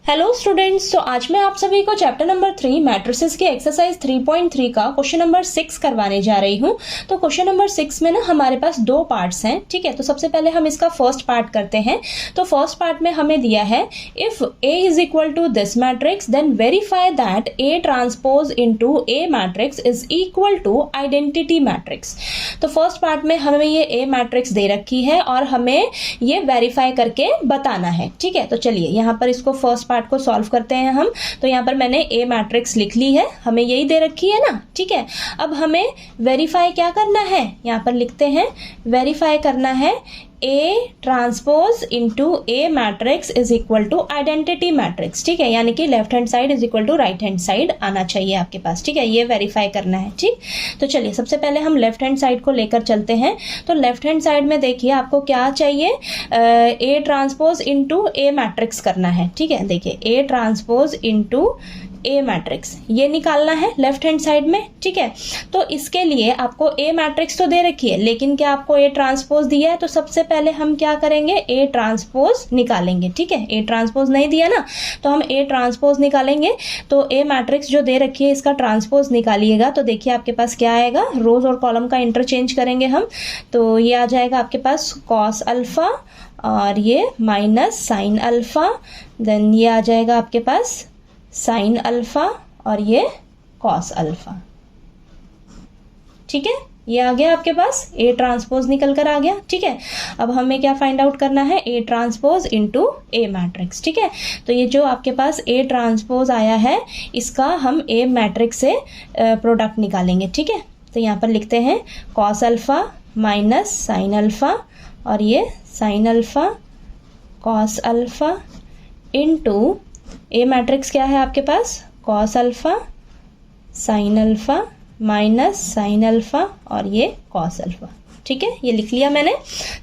Hello students, तो आज मैं आप सभी को चैप्टर नंबर 3 मैट्रिसेस के एक्सरसाइज 3.3 का क्वेश्चन नंबर 6 करवाने जा रही हूँ। तो क्वेश्चन नंबर 6 में ना हमारे पास दो पार्ट्स हैं, ठीक है। तो सबसे पहले हम इसका फर्स्ट पार्ट करते हैं। तो फर्स्ट पार्ट में हमें दिया है if A is equal to this matrix then verify that A transpose into A matrix is equal to identity matrix. तो फर्स्ट पार्ट में हमें ये A मैट्रिक्स दे रखी है और हमें ये वेरीफाई करके बताना है, ठीक है। तो चलिए यहाँ पर इसको फर्स्ट पार्ट को सॉल्व करते हैं हम। तो यहाँ पर मैंने A मैट्रिक्स लिख ली है, हमें यही दे रखी है ना, ठीक है। अब हमें वेरीफाई क्या करना है, यहाँ पर लिखते हैं वेरीफाई करना है A transpose into A matrix is equal to identity matrix, ठीक है। यानी कि left hand side is equal to right hand side आना चाहिए आपके पास, ठीक है। ये वेरीफाई करना है, ठीक। तो चलिए सबसे पहले हम लेफ्ट हैंड साइड को लेकर चलते हैं। तो लेफ्ट हैंड साइड में देखिए आपको क्या चाहिए, A transpose into A matrix करना है, ठीक है। देखिए A transpose into A matrix ये निकालना है लेफ्ट हैंड साइड में, ठीक है। तो इसके लिए आपको A मैट्रिक्स तो दे रखी है, लेकिन क्या आपको A ट्रांसपोज दिया है, तो सबसे पहले हम क्या करेंगे A ट्रांसपोज निकालेंगे, ठीक है। A ट्रांसपोज नहीं दिया ना, तो हम A ट्रांसपोज निकालेंगे। तो A मैट्रिक्स जो दे रखी है इसका ट्रांसपोज निकालिएगा। तो देखिए आपके पास क्या आएगा, रोज और कॉलम का इंटरचेंज करेंगे हम। तो ये आ जाएगा आपके पास कॉस अल्फा और ये माइनस साइन अल्फा, देन ये आ जाएगा आपके पास साइन अल्फा और ये कॉस अल्फा, ठीक है। ये आ गया आपके पास, A ट्रांसपोज निकल कर आ गया, ठीक है। अब हमें क्या फाइंड आउट करना है, A transpose into A matrix, ठीक है। तो ये जो आपके पास A ट्रांसपोज आया है इसका हम A मैट्रिक्स से प्रोडक्ट निकालेंगे, ठीक है। तो यहाँ पर लिखते हैं cos alpha minus sine alpha और ये sine alpha cos alpha into A matrix क्या है आपके पास, cos alpha sine alpha minus sine alpha और ये कॉस अल्फा, ठीक है। ये लिख लिया मैंने।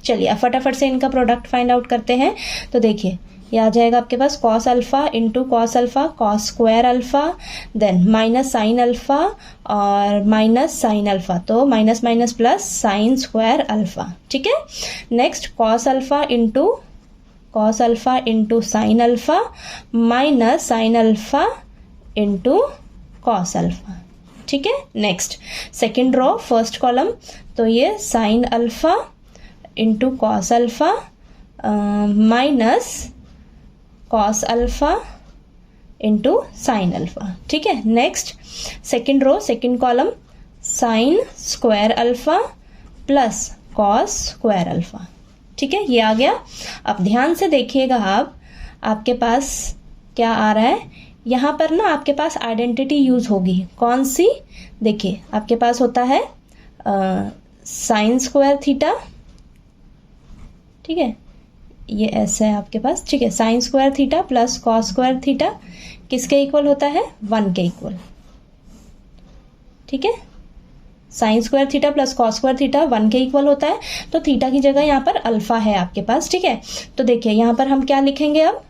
चलिए अब फटाफट से इनका प्रोडक्ट फाइंड आउट करते हैं। तो देखिए ये आ जाएगा आपके पास cos alpha into cos alpha cos square alpha, then minus sine alpha और माइनस साइन अल्फा, तो minus minus plus sine square alpha, ठीक है। Next cos alpha into cos alpha into sine alpha minus sine alpha into cos alpha, ठीक है। Next second row first column, तो ये sine alpha into cos alpha minus cos alpha into sine alpha, ठीक है। Next second row second column sign square alpha plus cos square alpha, ठीक है। ये आ गया। अब ध्यान से देखिएगा आप, आपके पास क्या आ रहा है, यहाँ पर ना आपके पास आइडेंटिटी यूज होगी, कौन सी, देखिए आपके पास होता है साइन स्क्वायर थीटा, ठीक है। ये ऐसा है आपके पास, ठीक है। Sign square theta plus cos square theta किसके इक्वल होता है, 1 के इक्वल, ठीक है। Sign square theta plus cos square theta 1 के इक्वल होता है। तो थीटा की जगह यहाँ पर अल्फा है आपके पास, ठीक है। तो देखिए यहाँ पर हम क्या लिखेंगे, अब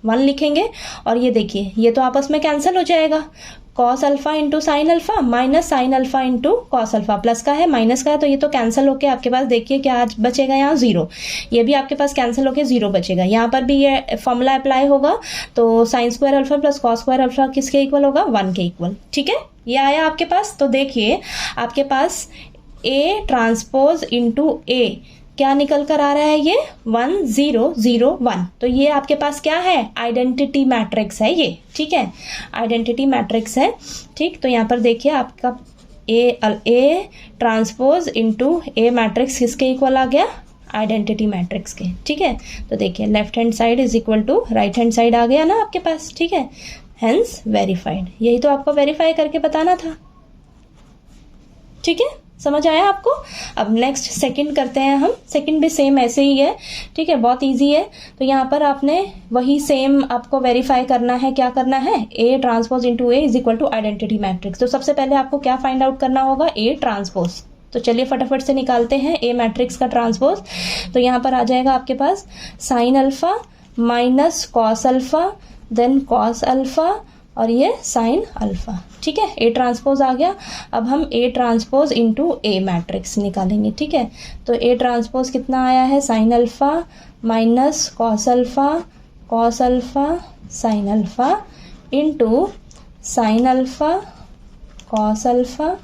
1 लिखेंगे और ये देखिए ये तो आपस में कैंसिल हो जाएगा, cos alpha into sine alpha minus sine alpha into cos alpha, plus का है माइनस का है, तो ये तो कैंसिल होके आपके पास देखिए क्या बचेगा, यहाँ 0, ये भी आपके पास कैंसिल होके 0 बचेगा। यहाँ पर भी ये फॉर्मूला अप्लाई होगा, तो sign square alpha plus cos square alpha किसके इक्वल होगा, 1 के इक्वल, ठीक है। ये आया आपके पास। तो देखिए आपके पास A ट्रांसपोज इनटू A क्या निकल कर आ रहा है, ये 1 0 0 1, तो ये आपके पास क्या है, आइडेंटिटी मैट्रिक्स है ये, ठीक है। आइडेंटिटी मैट्रिक्स है, ठीक। तो यहाँ पर देखिए आपका A transpose into A matrix किसके इक्वल आ गया, आइडेंटिटी मैट्रिक्स के, ठीक है। तो देखिए left hand side is equal to right hand side आ गया ना आपके पास, ठीक है। हेंस वेरीफाइड, यही तो आपको वेरीफाई करके बताना था, ठीक है। समझ आया आपको। अब नेक्स्ट सेकंड करते हैं हम। सेकंड भी सेम ऐसे ही है, ठीक है, बहुत इजी है। तो यहाँ पर आपने वही सेम आपको वेरीफाई करना है, क्या करना है, A transpose into A is equal to identity matrix. तो सबसे पहले आपको क्या फाइंड आउट करना होगा, A ट्रांसपोज। तो चलिए फटाफट से निकालते हैं A मैट्रिक्स का ट्रांसपोज। तो यहाँ पर आ जाएगा आपके पास sine alpha minus cos alpha then cos alpha और ये साइन अल्फा, ठीक है। A ट्रांसपोज आ गया। अब हम A transpose into A matrix निकालेंगे, ठीक है। तो A ट्रांसपोज कितना आया है, sign alpha minus cos alpha sign alpha into sine alpha cos alpha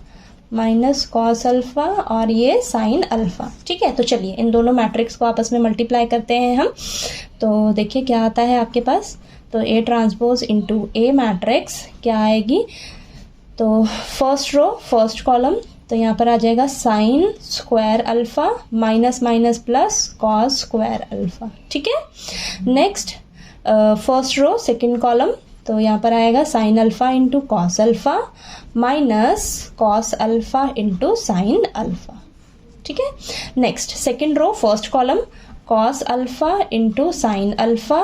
minus cos alpha और ये साइन अल्फ़ा। ठीक है, तो चलिए इन दोनों मैट्रिक्स को आपस में मल्टीप्लाई करते हैं हम। तो देखिए क्या आता है आपके पास, तो A transpose into A matrix क्या आएगी, तो फर्स्ट रो फर्स्ट कॉलम, तो यहाँ पर आ जाएगा sine square alpha minus minus plus cos square alpha. ठीक है, next first row second column, तो यहाँ पर आएगा sine alpha into cos alpha minus cos alpha into sine alpha. ठीक है, next second row first column, cos alpha into sine alpha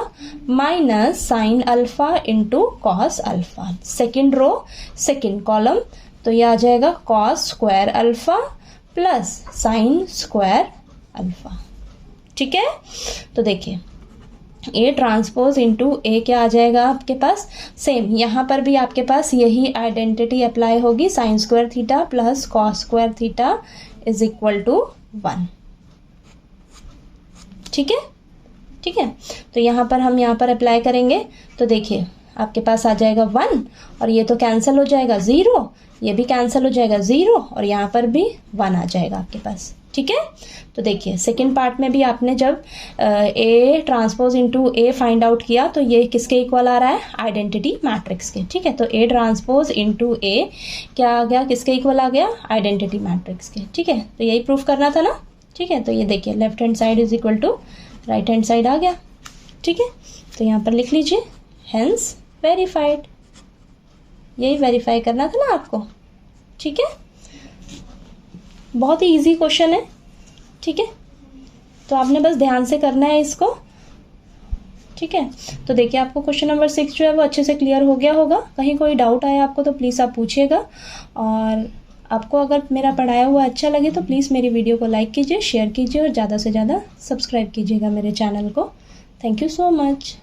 minus sine alpha into cos alpha. Second row second column, तो ये आ जाएगा cos square alpha plus sine square alpha. ठीक है, तो देखिए ए ट्रांसपोज इंटू ए क्या आ जाएगा आपके पास, सेम यहाँ पर भी आपके पास यही आइडेंटिटी अप्लाई होगी, sine square theta plus cos square theta is equal to 1। ठीक है, ठीक है, तो यहाँ पर हम यहाँ पर अप्लाई करेंगे, तो देखिए आपके पास आ जाएगा 1 और ये तो कैंसिल हो जाएगा 0, ये भी कैंसिल हो जाएगा 0 और यहाँ पर भी 1 आ जाएगा आपके पास। ठीक है, तो देखिए सेकंड पार्ट में भी आपने जब A transpose into A find out किया तो ये किसके इक्वल आ रहा है, आइडेंटिटी मैट्रिक्स के। ठीक है, तो ए ट्रांसपोज इंटू ए क्या आ गया, किसके इक्वल आ गया, आइडेंटिटी मैट्रिक्स के। ठीक है, तो यही प्रूफ करना था ना। ठीक है, तो ये देखिए left hand side is equal to right hand side आ गया। ठीक है, तो यहाँ पर लिख लीजिए हेंस वेरीफाइड, यही वेरीफाई करना था ना आपको। ठीक है, बहुत ही इजी क्वेश्चन है। ठीक है, तो आपने बस ध्यान से करना है इसको। ठीक है, तो देखिए आपको क्वेश्चन नंबर 6 जो है वो अच्छे से क्लियर हो गया होगा। कहीं कोई डाउट आया आपको तो प्लीज़ आप पूछिएगा, और आपको अगर मेरा पढ़ाया हुआ अच्छा लगे तो प्लीज़ मेरी वीडियो को लाइक कीजिए, शेयर कीजिए और ज़्यादा से ज़्यादा सब्सक्राइब कीजिएगा मेरे चैनल को। Thank you so much.